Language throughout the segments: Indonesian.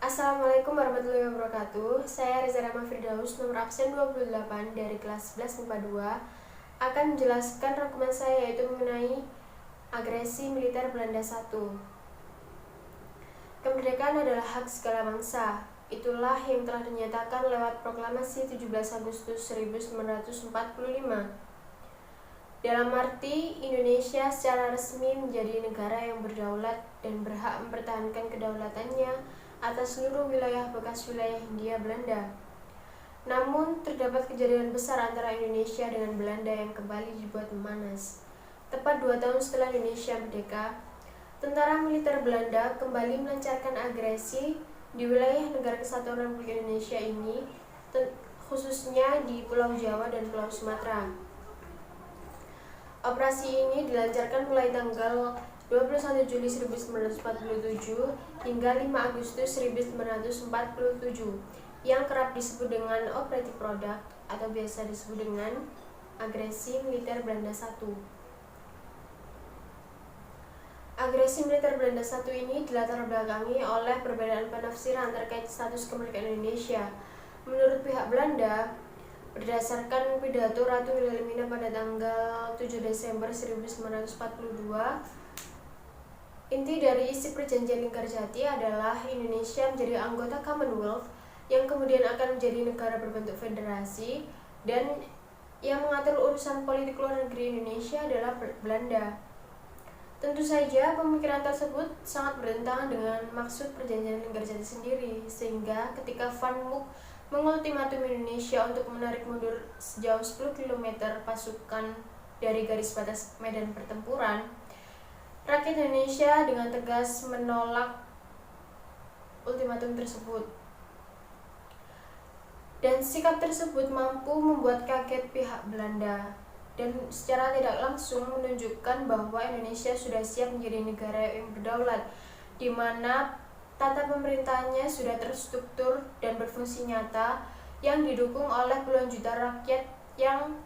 Assalamualaikum warahmatullahi wabarakatuh. Saya Reza Rama Firdaus, nomor absen 28 dari kelas 11 MIPA 2, akan menjelaskan rangkuman saya yaitu mengenai agresi militer Belanda I. Kemerdekaan adalah hak segala bangsa. Itulah yang telah dinyatakan lewat proklamasi 17 Agustus 1945. Dalam arti, Indonesia secara resmi menjadi negara yang berdaulat dan berhak mempertahankan kedaulatannya atas seluruh wilayah bekas wilayah Hindia Belanda. Namun, terdapat kejadian besar antara Indonesia dengan Belanda yang kembali dibuat memanas. Tepat 2 tahun setelah Indonesia merdeka, tentara militer Belanda kembali melancarkan agresi di wilayah Negara Kesatuan Republik Indonesia ini, khususnya di Pulau Jawa dan Pulau Sumatera. Operasi ini dilancarkan mulai tanggal 21 Juli 1947 hingga 5 Agustus 1947 yang kerap disebut dengan Operative Product atau biasa disebut dengan agresi militer Belanda I. Agresi militer Belanda I ini dilatar belakangi oleh perbedaan penafsiran terkait status kemerdekaan Indonesia. Menurut pihak Belanda, berdasarkan pidato Ratu Wilhelmina pada tanggal 7 Desember 1942, inti dari isi perjanjian Linggarjati adalah Indonesia menjadi anggota Commonwealth yang kemudian akan menjadi negara berbentuk federasi, dan yang mengatur urusan politik luar negeri Indonesia adalah Belanda. Tentu saja pemikiran tersebut sangat bertentangan dengan maksud perjanjian Linggarjati sendiri, sehingga ketika Van Mook mengultimatum Indonesia untuk menarik mundur sejauh 10 km pasukan dari garis batas medan pertempuran, rakyat Indonesia dengan tegas menolak ultimatum tersebut. Dan sikap tersebut mampu membuat kaget pihak Belanda dan secara tidak langsung menunjukkan bahwa Indonesia sudah siap menjadi negara yang berdaulat, di mana tata pemerintahannya sudah terstruktur dan berfungsi nyata, yang didukung oleh puluhan juta rakyat yang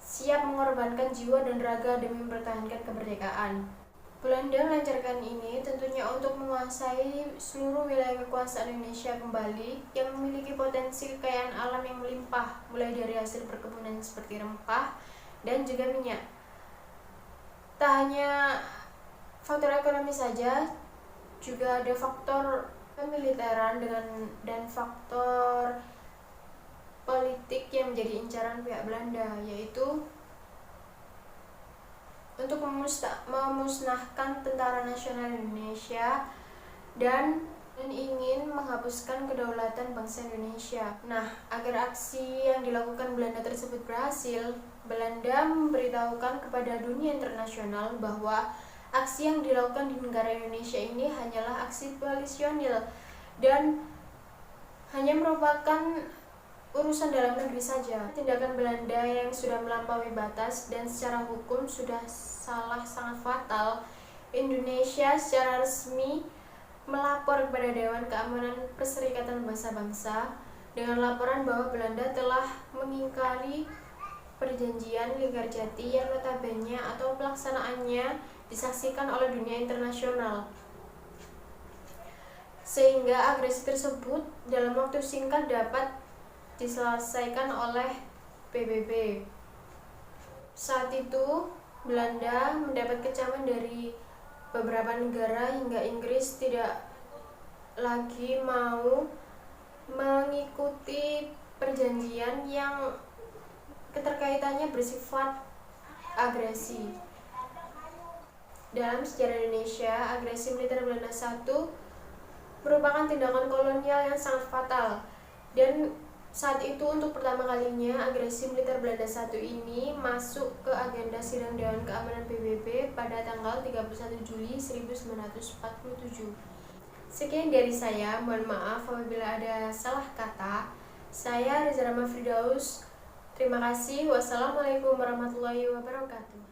siap mengorbankan jiwa dan raga demi mempertahankan kemerdekaan. Belanda melancarkan ini tentunya untuk menguasai seluruh wilayah kekuasaan Indonesia kembali yang memiliki potensi kekayaan alam yang melimpah, mulai dari hasil perkebunan seperti rempah dan juga minyak. Tak hanya faktor ekonomi saja, juga ada faktor kemiliteran dan faktor politik yang menjadi incaran pihak Belanda, yaitu untuk memusnahkan tentara nasional Indonesia dan ingin menghapuskan kedaulatan bangsa Indonesia. Nah, agar aksi yang dilakukan Belanda tersebut berhasil, Belanda memberitahukan kepada dunia internasional bahwa aksi yang dilakukan di negara Indonesia ini hanyalah aksi koalisionil dan hanya merupakan urusan dalam negeri saja. Tindakan Belanda yang sudah melampaui batas dan secara hukum sudah sangat fatal. Indonesia secara resmi melapor kepada Dewan Keamanan Perserikatan Bangsa-Bangsa dengan laporan bahwa Belanda telah mengingkari perjanjian Linggarjati yang notabene atau pelaksanaannya disaksikan oleh dunia internasional, sehingga agresi tersebut dalam waktu singkat dapat diselesaikan oleh PBB. Saat itu Belanda mendapat kecaman dari beberapa negara hingga Inggris tidak lagi mau mengikuti perjanjian yang keterkaitannya bersifat agresi. Dalam sejarah Indonesia, agresi militer Belanda I merupakan tindakan kolonial yang sangat fatal, dan saat itu untuk pertama kalinya agresi militer Belanda I ini masuk ke agenda sidang Dewan Keamanan PBB pada tanggal 31 Juli 1947. Sekian dari saya, mohon maaf apabila ada salah kata. Saya Reza Rama Firdaus. Terima kasih. Wassalamualaikum warahmatullahi wabarakatuh.